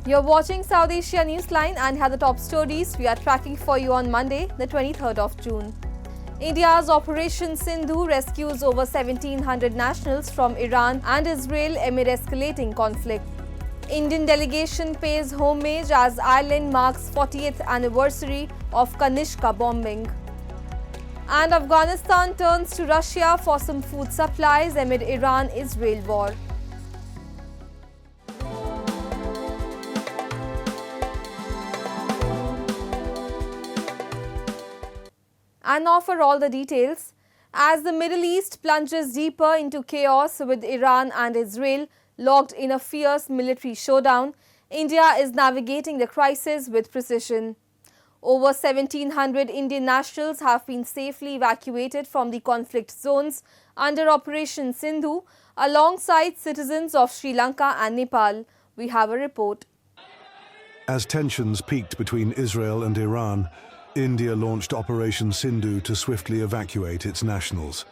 You're watching South Asia Newsline and here are the top stories we are tracking for you on Monday, the 23rd of June. India's Operation Sindhu rescues over 1,700 nationals from Iran and Israel amid escalating conflict. Indian delegation pays homage as Ireland marks 40th anniversary of Kanishka bombing. And Afghanistan turns to Russia for some food supplies amid Iran-Israel war. And now for all the details. As the Middle East plunges deeper into chaos with Iran and Israel locked in a fierce military showdown, India is navigating the crisis with precision. Over 1,700 Indian nationals have been safely evacuated from the conflict zones under Operation Sindhu, alongside citizens of Sri Lanka and Nepal. We have a report. As tensions peaked between Israel and Iran, India launched Operation Sindhu to swiftly evacuate its nationals.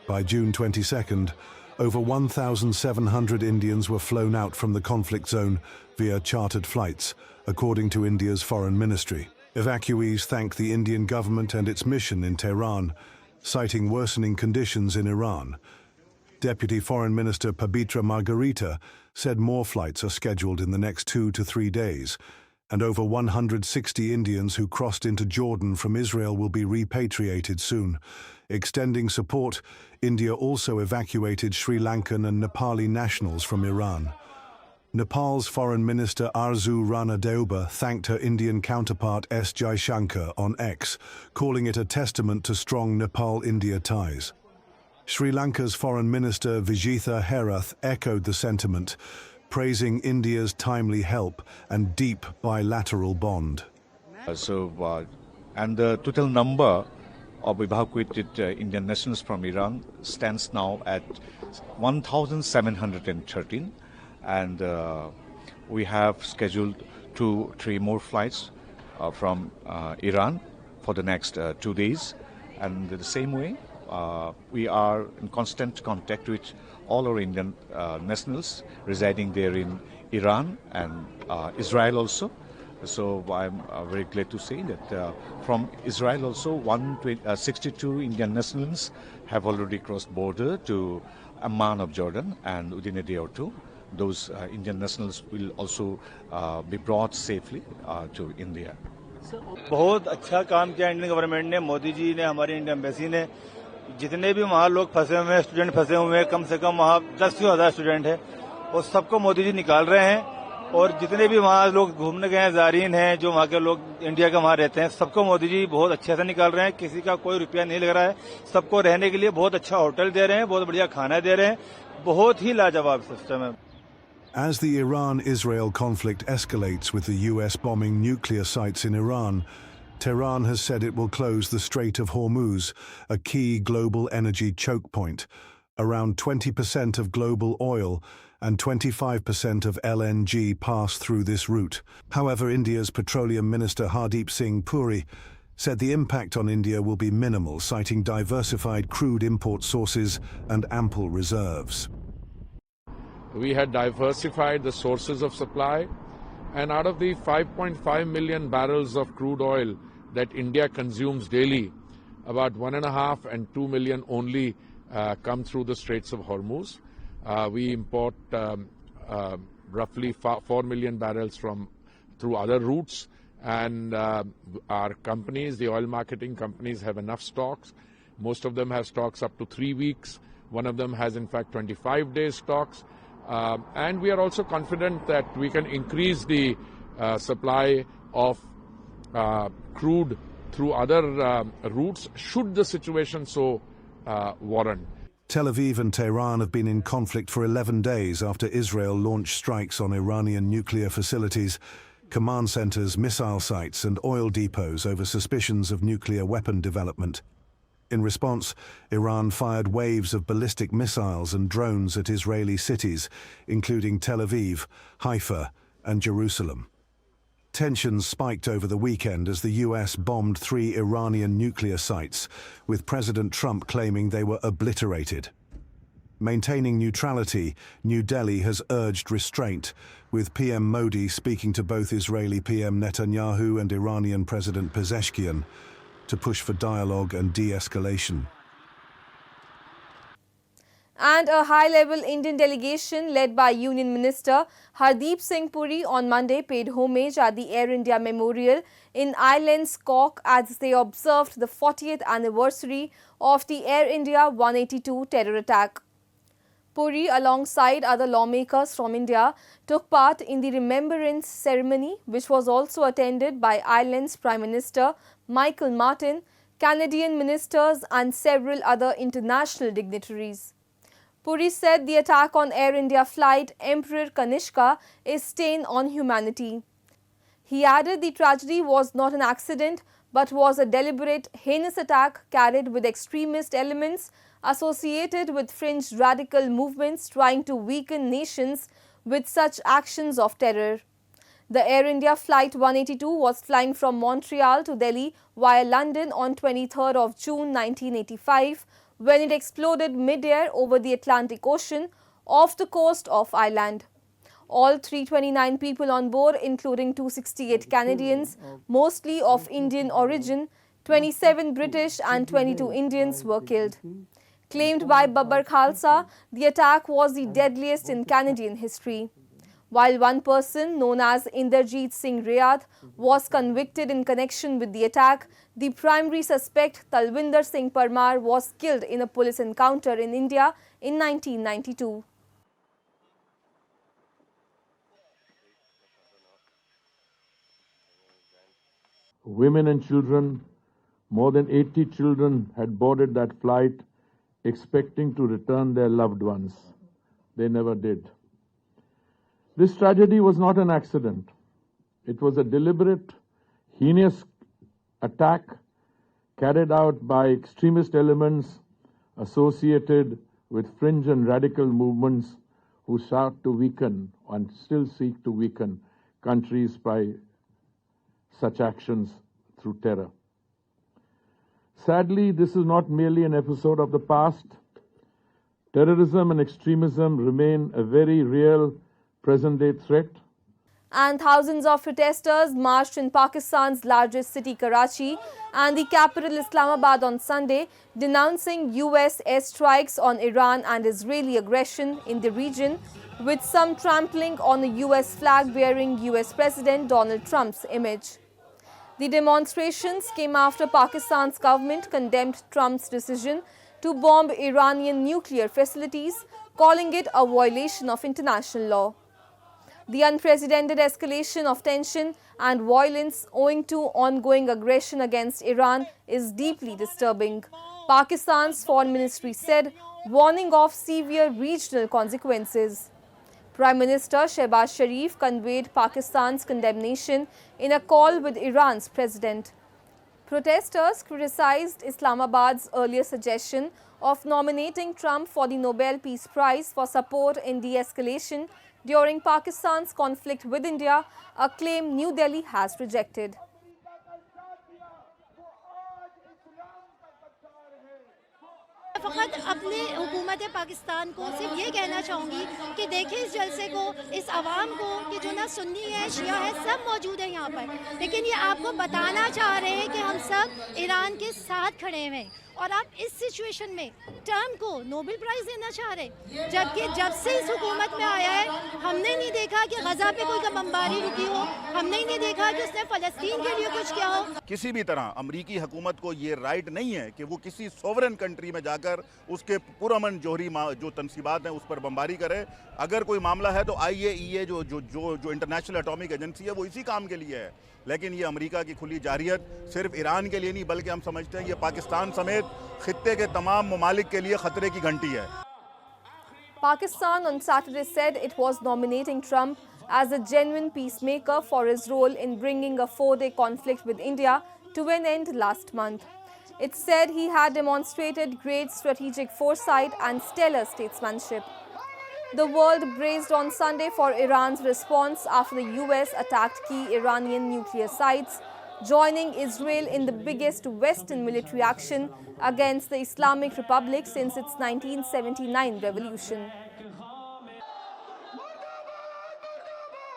By June 22nd, over 1,700 Indians were flown out from the conflict zone via chartered flights, according to India's foreign ministry. Evacuees thanked the Indian government and its mission in Tehran, citing worsening conditions in Iran. Deputy Foreign Minister Pabitra Margarita said more flights are scheduled in the next 2 to 3 days, and over 160 Indians who crossed into Jordan from Israel will be repatriated soon. Extending support, India also evacuated Sri Lankan and Nepali nationals from Iran. Nepal's Foreign Minister Arzu Rana Deoba thanked her Indian counterpart S. Jaishankar on X, calling it a testament to strong Nepal-India ties. Sri Lanka's Foreign Minister Vijitha Herath echoed the sentiment, praising India's timely help and deep bilateral bond. And the total number of evacuated Indian nationals from Iran stands now at 1,713, and we have scheduled 2-3 more flights from Iran for the next 2 days. And the same way, we are in constant contact with all our Indian nationals residing there in Iran and Israel also. So I'm very glad to say that from Israel also 162 Indian nationals have already crossed border to Amman of Jordan, and within a day or two those Indian nationals will also be brought safely to India. बहुत अच्छा काम किया Indian government ने, मोदी जी ने, हमारी Indian embassy ने। जितने भी वहाँ लोग फंसे हुए हैं, स्टूडेंट फंसे हुए हैं, कम से कम वहाँ 10,000 स्टूडेंट है, और सबको मोदी जी निकाल रहे हैं। और जितने भी वहाँ लोग घूमने गए हैं, ज़ायरीन हैं, जो वहाँ के लोग इंडिया के वहाँ रहते हैं, सबको मोदी जी बहुत अच्छे से निकाल रहे हैं। किसी का कोई रुपया नहीं लग रहा है, सबको रहने के लिए बहुत अच्छा होटल दे रहे हैं, बहुत बढ़िया खाना दे रहे हैं, बहुत ही लाजवाब सिस्टम है। As the Iran-Israel conflict escalates with the US bombing nuclear sites in Iran, Tehran has said it will close the Strait of Hormuz, a key global energy choke point. Around 20% of global oil and 25% of LNG pass through this route. However, India's Petroleum Minister Hardeep Singh Puri said the impact on India will be minimal, citing diversified crude import sources and ample reserves. We had diversified the sources of supply, and out of the 5.5 million barrels of crude oil that India consumes daily, about 1.5 and 2 million only come through the Straits of Hormuz. We import roughly 4 million barrels through other routes, and our companies, the oil marketing companies, have enough stocks. Most of them have stocks up to 3 weeks. One of them has in fact 25 days stocks. And we are also confident that we can increase the supply of crude through other routes should the situation so warrant. Tel Aviv and Tehran have been in conflict for 11 days after Israel launched strikes on Iranian nuclear facilities, command centers, missile sites and oil depots over suspicions of nuclear weapon development. In response, Iran fired waves of ballistic missiles and drones at Israeli cities, including Tel Aviv, Haifa, and Jerusalem. Tensions spiked over the weekend as the US bombed 3 Iranian nuclear sites, with President Trump claiming they were obliterated. Maintaining neutrality, New Delhi has urged restraint, with PM Modi speaking to both Israeli PM Netanyahu and Iranian President Pezeshkian to push for dialogue and de-escalation. And a high-level Indian delegation led by Union Minister Hardeep Singh Puri on Monday paid homage at the Air India Memorial in Ireland's Cork as they observed the 40th anniversary of the Air India 182 terror attack. Puri, alongside other lawmakers from India, took part in the remembrance ceremony, which was also attended by Ireland's Prime Minister Michael Martin, Canadian ministers and several other international dignitaries. Puri said the attack on Air India flight Emperor Kanishka is stain on humanity. He added the tragedy was not an accident but was a deliberate, heinous attack carried with extremist elements associated with fringe radical movements trying to weaken nations with such actions of terror. The Air India Flight 182 was flying from Montreal to Delhi via London on 23rd of June 1985 when it exploded mid-air over the Atlantic Ocean off the coast of Ireland. All 329 people on board, including 268 Canadians, mostly of Indian origin, 27 British and 22 Indians were killed. Claimed by Babbar Khalsa, the attack was the deadliest in Canadian history. While one person, known as Inderjeet Singh Rayad, was convicted in connection with the attack, the primary suspect, Talwinder Singh Parmar, was killed in a police encounter in India in 1992. Women and children, more than 80 children had boarded that flight expecting to return their loved ones. They never did. This tragedy was not an accident. It was a deliberate, heinous attack carried out by extremist elements associated with fringe and radical movements who sought to weaken and still seek to weaken countries by such actions through terror. Sadly, this is not merely an episode of the past. Terrorism and extremism remain a very real present-day threat. And thousands of protesters marched in Pakistan's largest city, Karachi, and the capital, Islamabad, on Sunday, denouncing US airstrikes on Iran and Israeli aggression in the region, with some trampling on a US flag bearing US President Donald Trump's image. The demonstrations came after Pakistan's government condemned Trump's decision to bomb Iranian nuclear facilities, calling it a violation of international law. The unprecedented escalation of tension and violence owing to ongoing aggression against Iran is deeply disturbing, Pakistan's foreign ministry said, warning of severe regional consequences. Prime Minister Shehbaz Sharif conveyed Pakistan's condemnation in a call with Iran's president. Protesters criticized Islamabad's earlier suggestion of nominating Trump for the Nobel Peace Prize for support in de-escalation during Pakistan's conflict with India, a claim New Delhi has rejected. फ़कत अपने हुकूमत पाकिस्तान को सिर्फ ये कहना चाहूँगी कि देखें इस जलसे को, इस आवाम को कि जो ना सुन्नी है, शिया है, सब मौजूद है यहाँ पर, लेकिन ये आपको बताना चाह रहे हैं कि हम सब ईरान के साथ खड़े हैं और आप इस सिचुएशन में ट्रम्प को नोबेल प्राइज़ देना चाह रहे हैं, जबकि जब से इस हुकूमत में आया है हमने नहीं देखा कि गजा पे कोई बमबारी रुकी हो, हमने नहीं देखा कि उसने फ़लस्तीन के लिए कुछ किया हो। किसी भी तरह अमरीकी हुकूमत को ये राइट नहीं है कि वो किसी सोवरेन कंट्री में जाकर उसके पुरअमन जोहरी जो तनसीबात हैं उस पर बमबारी करे। अगर कोई मामला है तो IAEA जो इंटरनेशनल एटॉमिक एजेंसी है वो इसी काम के लिए है, लेकिन ये अमेरिका की खुली जारियत सिर्फ ईरान के लिए नहीं बल्कि हम समझते हैं ये पाकिस्तान समेत खित्ते के तमाम ममालिक के लिए खतरे की घंटी है। Pakistan on Saturday said it was nominating Trump as a genuine peacemaker for his role in bringing a 4-day conflict with India to an end last month. It said he had demonstrated great strategic foresight and stellar statesmanship. The world braced on Sunday for Iran's response after the US attacked key Iranian nuclear sites, joining Israel in the biggest Western military action against the Islamic Republic since its 1979 revolution.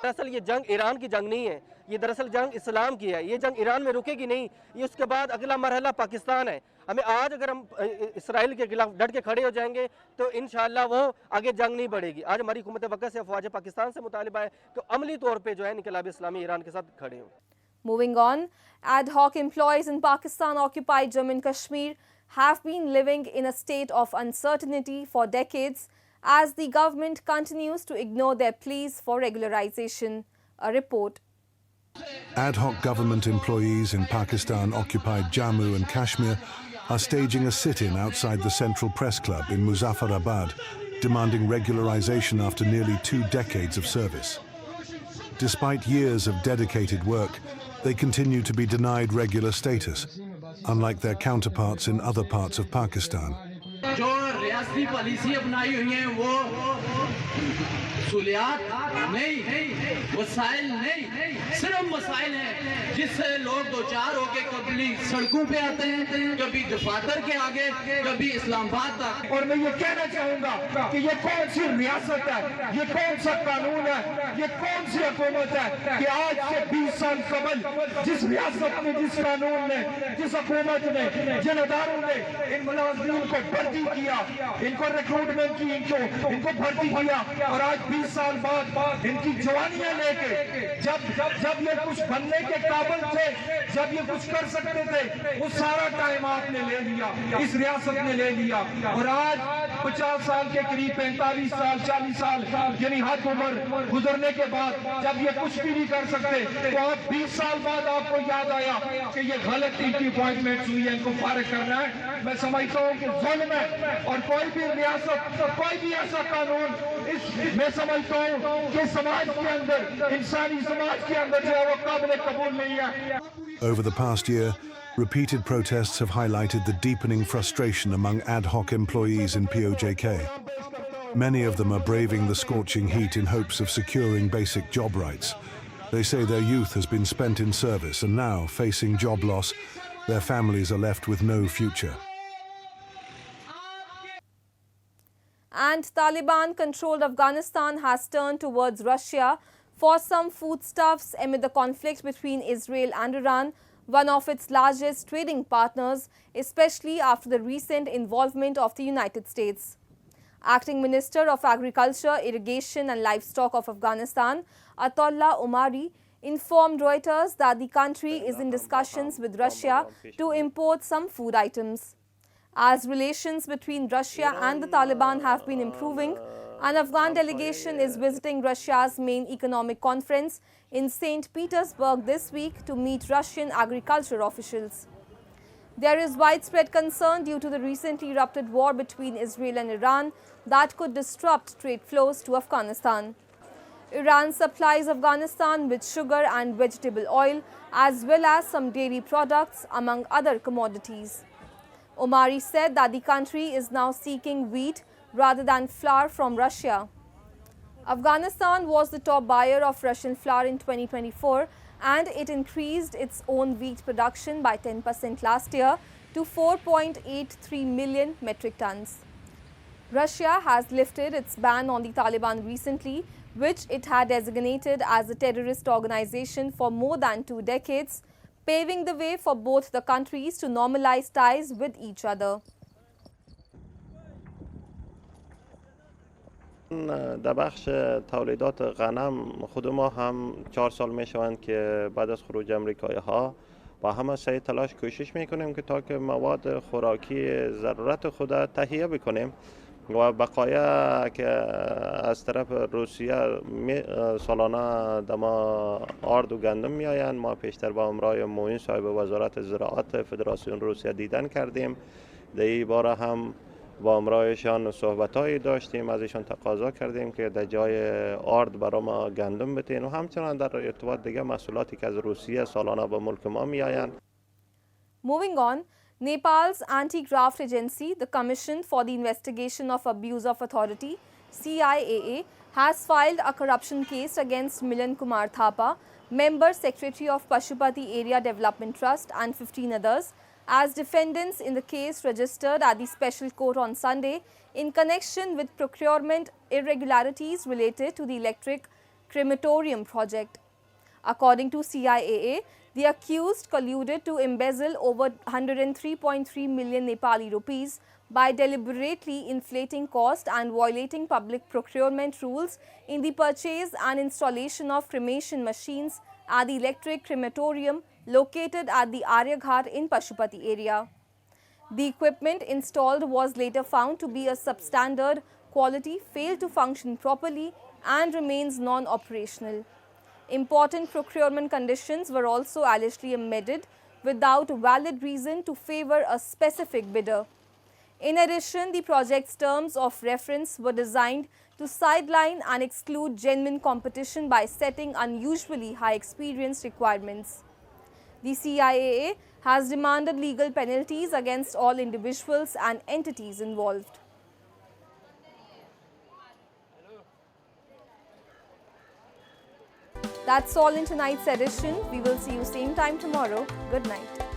दरअसल ये जंग Iran की जंग नहीं है, ये दरअसल जंग इस्लाम की है। ये जंग ईरान में रुकेगी नहीं, ये उसके बाद अगला मरहला पाकिस्तान है। हमें आज अगर हम इसराइल के खिलाफ डट के खड़े हो जाएंगे तो इंशाअल्लाह वो आगे जंग नहीं बढ़ेगी। आज हमारी हुकूमत वक़्त से अफवाज पाकिस्तान से मुतालिबा है कि अमली तौर पे जो है इनक़िलाब इस्लामी ईरान के साथ खड़े हों। Moving on, ad hoc employees in Pakistan-occupied Jammu and Kashmir have been living in a state of uncertainty for decades as the government continues to ignore their pleas for regularization. A report. Ad hoc government employees in Pakistan-occupied Jammu and Kashmir are staging a sit-in outside the Central Press Club in Muzaffarabad, demanding regularization after nearly 2 decades of service. Despite years of dedicated work, they continue to be denied regular status, unlike their counterparts in other parts of Pakistan. जो रियासती policy अपनाई हुई है वो सुलियात नहीं, वसाइल नहीं, सिर्फ मसाइल हैं जिससे लोग दो चार होके कभी सड़कों पे आते हैं, कभी दफातर के आगे, कभी इस्लामाबाद तक। और मैं ये कहना चाहूँगा कि ये कौन सी रियासत है, ये कौन सा कानून है, ये कौन सी हुकूमत है कि आज से 20 साल कबल जिस रियासत में, जिस कानून ने, जिस हुकूमत ने, जिन अदारों ने इन मुलाजिमीन को भर्ती किया, इनको रिक्रूटमेंट की, इनको भर्ती किया, और आज 20 साल बाद इनकी जवानियां लेके जब ये कुछ बनने के काबिल थे, जब ये कुछ कर सकते थे, वो सारा टाइम आपने ले लिया, इस रियासत ने ले लिया। और आज 50 साल के करीब 45 साल 40 साल यानी हद उम्र गुजरने के बाद जब ये कुछ भी नहीं कर सकते, तो आप 20 साल बाद आपको याद आया कि ये गलत इनकी अपॉइंटमेंट हुई है, इनको फारिग करना है। मैं समझता हूँ कि जुल्म है और कोई भी रियासत, कोई भी ऐसा कानून मैं समझता हूँ कि समाज के अंदर, इंसानी समाज के अंदर जो है वो काबिल कबूल नहीं है। Over the past year, repeated protests have highlighted the deepening frustration among ad hoc employees in POJK. Many of them are braving the scorching heat in hopes of securing basic job rights. They say their youth has been spent in service and now, facing job loss, their families are left with no future. And Taliban-controlled Afghanistan has turned towards Russia for some foodstuffs amid the conflict between Israel and Iran, one of its largest trading partners, especially after the recent involvement of the United States. Acting Minister of Agriculture, Irrigation and Livestock of Afghanistan, Atullah Omari, informed Reuters that the country is in discussions with Russia to import some food items. As relations between Russia and the Taliban have been improving, an Afghan delegation is visiting Russia's main economic conference in St. Petersburg this week to meet Russian agriculture officials. There is widespread concern due to the recently erupted war between Israel and Iran that could disrupt trade flows to Afghanistan. Iran supplies Afghanistan with sugar and vegetable oil as well as some dairy products among other commodities. Omari said that the country is now seeking wheat rather than flour from Russia. Afghanistan was the top buyer of Russian flour in 2024 and it increased its own wheat production by 10% last year to 4.83 million metric tons. Russia has lifted its ban on the Taliban recently, which it had designated as a terrorist organization for more than 2 decades, paving the way for both the countries to normalize ties with each other. در بخش تولیدات غنم خود ما هم 4 سال می شوند که بعد از خروج امریکایی ها با همه سعی تلاش کوشش می کنیم که تا که مواد خوراکی ضرورت خود تهیه بکنیم و بقایا که از طرف روسیه سالانه دما آرد و گندم می آیند. ما پیشتر با امرای معین صاحب وزارت زراعت فدراسیون روسیه دیدن کردیم. در این باره هم با امرایشان صحبتایی داشتیم، از ایشان تقاضا کردیم که در جای آرد برای ما گندم بتین و همچنان در ارتباط دیگه محصولاتی که از روسیه سالانه به ملک ما می آیند. Moving on, Nepal's anti-graft agency, the Commission for the Investigation of Abuse of Authority, CIAA, has filed a corruption case against Milan Kumar Thapa, member secretary of Pashupati Area Development Trust, and 15 others as defendants in the case registered at the special court on Sunday in connection with procurement irregularities related to the electric crematorium project. According to CIAA, the accused colluded to embezzle over 103.3 million Nepali rupees by deliberately inflating cost and violating public procurement rules in the purchase and installation of cremation machines at the electric crematorium located at the Aryaghat in Pashupati area. The equipment installed was later found to be a substandard quality, failed to function properly, and remains non-operational. Important procurement conditions were also allegedly amended without valid reason to favor a specific bidder. In addition, the project's terms of reference were designed to sideline and exclude genuine competition by setting unusually high experience requirements. The CIAA has demanded legal penalties against all individuals and entities involved. That's all in tonight's edition. We will see you same time tomorrow. Good night.